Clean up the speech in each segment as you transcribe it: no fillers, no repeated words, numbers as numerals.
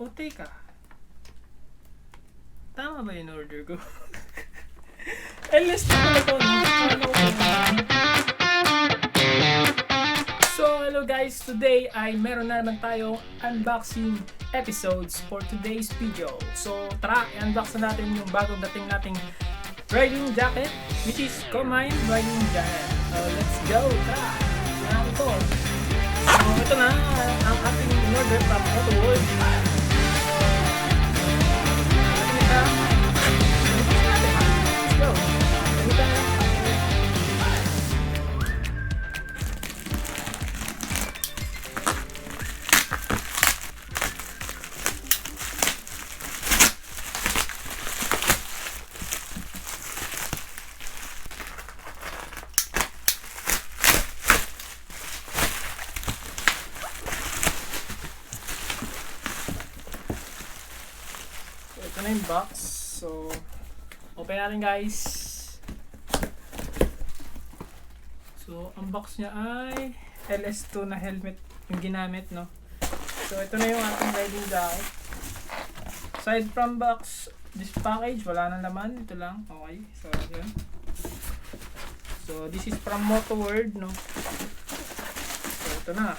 O teka, tama ba yung order ko? LS na pala to, no? So, hello guys! Today ay meron na naman tayong unboxing episodes for today's video. So, tara, i-unbox na natin yung bagong dating nating riding jacket, which is Combine Riding Jacket. So, let's go! Tara! Yan ito. So, ito na ang ating in-order from AutoWorld. Let's go! Ito na yung box. So, open natin guys. So, ang box niya ay LS2 na helmet yung ginamit, no? So, ito na yung ating riding jacket. Aside from box, this package, wala na naman. Ito lang. Okay. So, yun. So, this is from AutoWorld, no? So, ito na.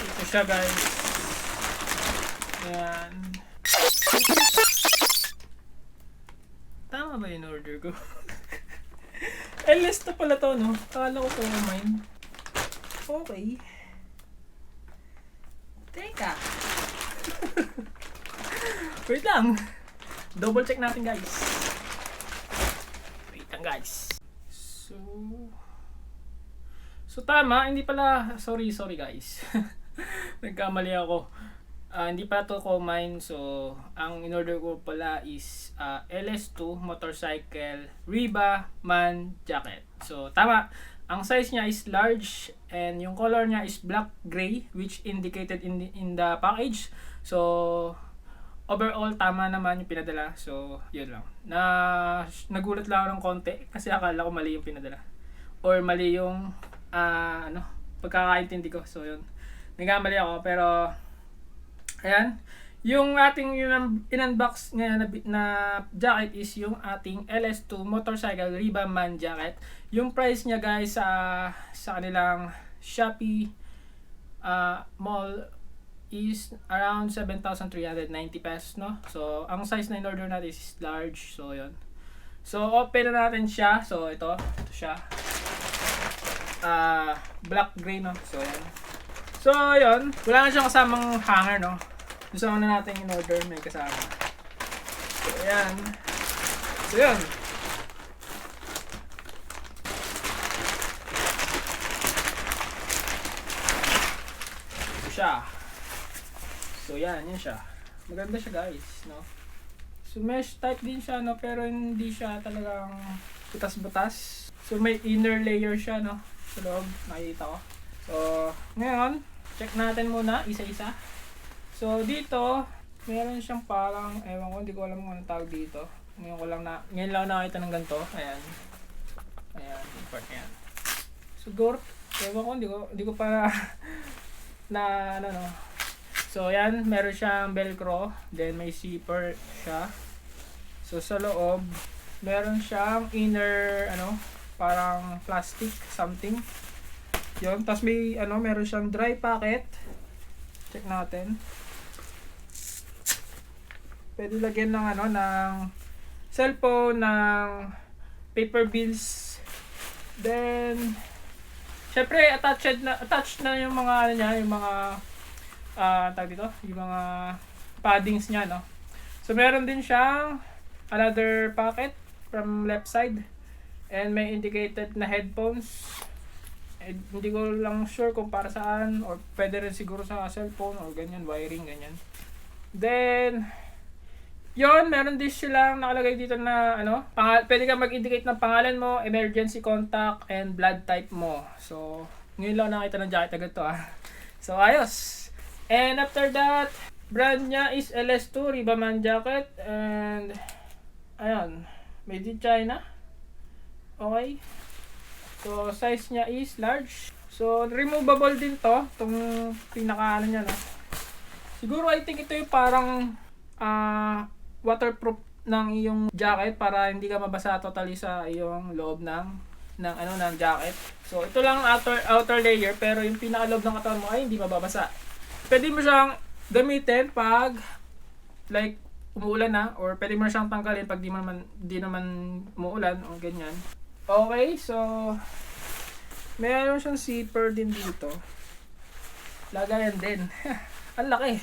Ito siya guys. Ayan. Tama ba yung order ko? LS na pala to, no? Akala ko Combine. Okay. Teka. Wait lang. Double check natin guys. Wait lang guys. So tama, hindi pala, sorry guys. Nagkamali ako. Hindi pala to Combine. So, ang in-order ko pala is LS2 motorcycle Riba Man jacket. So, tama. Ang size niya is large and yung color niya is black gray which indicated in the package. So, overall tama naman yung pinadala. So, yun lang. Nagulat lang ako ng konti kasi akala ko mali yung pinadala. Or mali yung pagkakaintindi ko. So, yun. Nagkamali ako pero ayan, yung ating in-unbox ngayon na jacket is yung ating LS2 motorcycle Riba Man jacket. Yung price niya guys sa kanilang Shopee mall is around 7,390 pesos, no? So, ang size na in-order natin is large. So, yun. So, open na natin siya. So, ito siya. Black gray, no? So, yan. So, yun. Wala na siyang kasamang hanger, no? Gusto na natin in-order, may kasama. So, ayan. So, yun. So, siya. So, yan. Yan siya. Maganda siya, guys, no? So, mesh type din siya, no? Pero hindi siya talagang butas-butas. So, may inner layer siya, no? Sa loob. Nakikita ko. So, ngayon, check natin muna isa-isa. So, dito, meron siyang parang, ewan ko, hindi ko alam kung anong tawag dito. Ngayon lang nakita ng ganito. Ayan. Ayan, yung part yan. Siguro, ewan ko, hindi ko pa no. So, ayan, meron siyang velcro. Then, may zipper siya. So, sa loob, meron siyang inner, parang plastic something. Yun, tapos may meron siyang dry packet. Check natin. Pwede lagyan ng ng cellphone, ng paper bills. Then syempre attached na yung mga niya, yung mga tawag dito, yung mga paddings niya, no. So meron din siyang another packet from left side and may indicated na headphones. Hindi ko lang sure kung para saan or pwede rin siguro sa cellphone or ganyan, wiring ganyan. Then Yon, meron din silang nakalagay dito na ano, pwede ka mag-indicate ng pangalan mo, emergency contact, and blood type mo. So, ngayon lang nakita ng jacket agad to So, ayos. And after that, brand niya is LS2 Ribaman jacket. And, ayun, made in China. Okay. So, size niya is large. So, removable din to. Itong pinaka ano niya, no. Siguro, I think ito yung parang, waterproof ng iyong jacket para hindi ka mabasa totally sa iyong loob ng jacket. So ito lang outer layer, pero yung pinaka-loob ng katawan mo ay hindi mababasa. Pwede mo siyang gamitin pag like umuulan na, or pwede mo siyang tanggalin pag di naman umuulan o ganyan. Okay, so meron siyang zipper din dito. Lagayan din. Ang laki.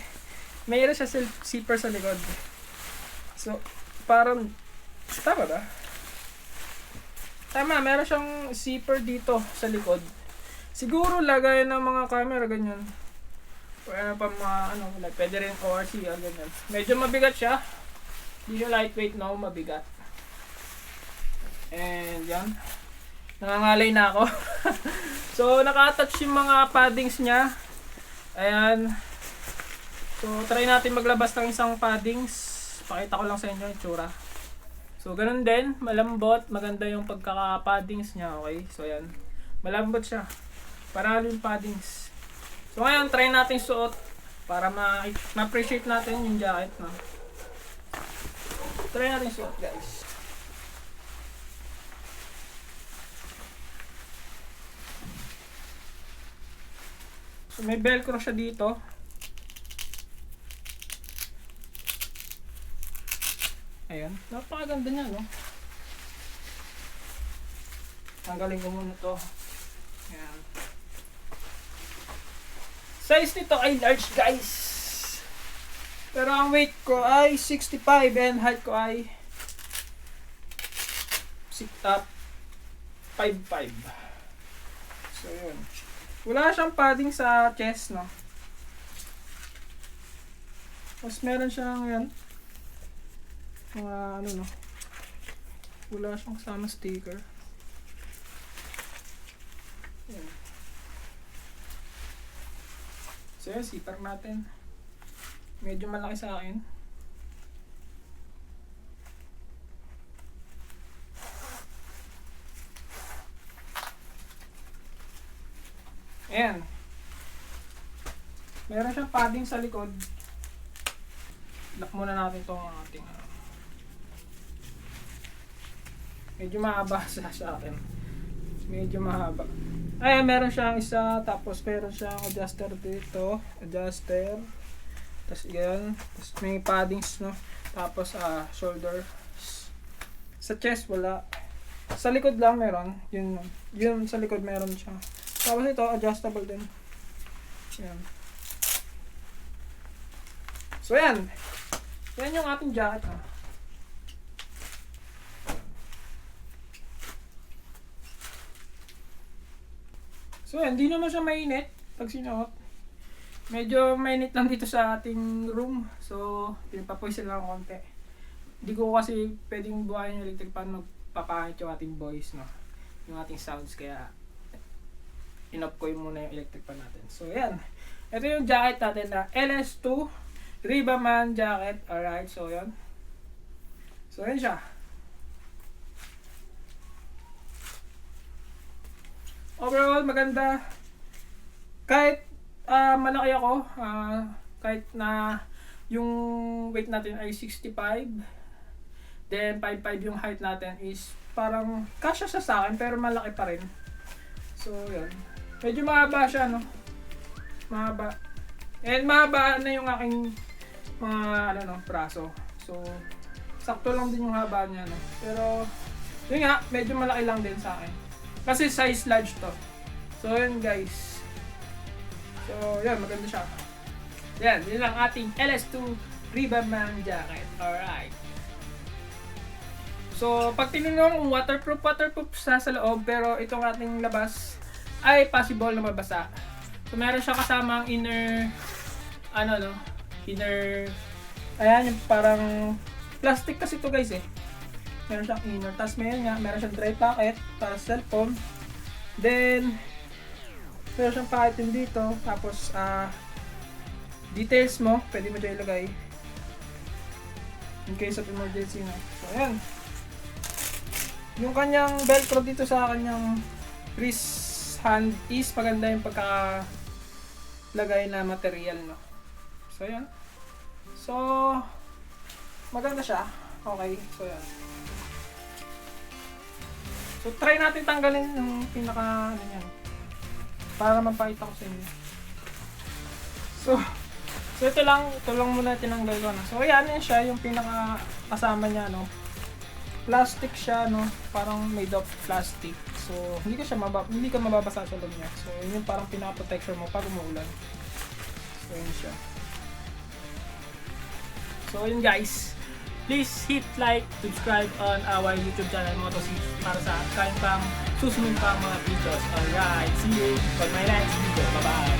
Mayroon siya zipper sa likod. So, parang, tama ba? Tama, meron siyang zipper dito sa likod. Siguro lagay ng mga camera, ganyan. O ano pa mga, like, pwede rin ORC, ganyan. Medyo mabigat siya. Hindi siya lightweight, no, mabigat. And, yan. Nangangalay na ako. So, naka-attach yung mga paddings niya. Ayan. So, try natin maglabas ng isang paddings. Pakita ko lang sa inyo yung tsura. So, ganun din. Malambot. Maganda yung pagkaka-paddings niya. Okay? So, yan. Malambot siya. Parang yung paddings. So, ngayon, try natin suot para ma-appreciate natin yung jacket. No? Try natin suot, guys. So, may velcro siya dito. Ayan. Napakaganda niya, no? Tanggalin ko muna to. Ayan. Size nito ay large, guys. Pero ang weight ko ay 65 and height ko ay 5'5". So, yun. Wala siyang padding sa chest, no? Tapos meron siyang yan. Mga no, wala siyang kasama sticker. Ayan. So yan, zipper natin. Medyo malaki sa akin. Ayan. Meron siyang padding sa likod. Lock muna natin itong ating medyo mahaba sa akin. Medyo mahaba. Ay, meron siyang isa, tapos meron siyang adjuster dito. Adjuster. Tapos yan. Tapos may paddings, no? Tapos shoulder. Sa chest wala. Sa likod lang meron. Yun sa likod meron siya. Tapos ito, adjustable din. Yan. So yan. Yan yung ating jacket, ha. So hindi naman siya mainit pag sinuot. Medyo mainit lang dito sa ating room. So pinapapoisin lang konti. Hindi ko kasi pwedeng buhayin yung electric fan, magpapahit yung ating voice, no? Yung ating sounds, kaya in-off ko yung muna yung electric fan natin. So yan. Ito yung jacket natin na LS2 Ribaman jacket. Alright, so yan. So yan siya. Overall, maganda. Kahit malaki ako, kahit na yung weight natin ay 65, then 5'5" yung height natin, is parang kasya siya sa akin pero malaki pa rin. So, yun. Medyo mahaba siya, no? Mahaba. And mahaba na yung aking mga braso. So, sakto lang din yung haba niya, no? Pero, yun nga, medyo malaki lang din sa akin. Kasi size large to. So, yun guys. So, yun, maganda siya. Yan, yun lang ating LS2 Ribaman jacket. Alright. So, pag tinanong kung waterproof sa loob, pero itong ating labas ay possible na mabasa. So, meron siya kasamang inner, inner, ayan, yung parang Plastic kasi to guys eh. Meron siyang inner. Tapos meron siyang dry packet para sa cellphone. Then, meron siyang packet din dito. Tapos, details mo, pwede mo dyan ilagay. In case of emergency na. So, ayan. Yung kanyang velcro dito sa kanyang wrist hand is maganda yung pagkalagay na material, no. So, ayan. So, maganda siya. Okay. So, ayan. So, try natin tanggalin yung pinaka, ano yan. Para mapakita ko sa inyo. So ito lang muna tinanggal ko na. So, ayan yun siya, yung pinaka kasama niya, no. Plastic siya, no. Parang made of plastic. So, hindi ka mababasa sa loob niya. So, yun yung parang pinaka-protection mo pag umuulan. So, yun siya. So, yun guys. Please hit like, subscribe on our YouTube channel Moto6 para sa kain pang susunod pang mga videos. Alright, see you on my next video. Bye-bye!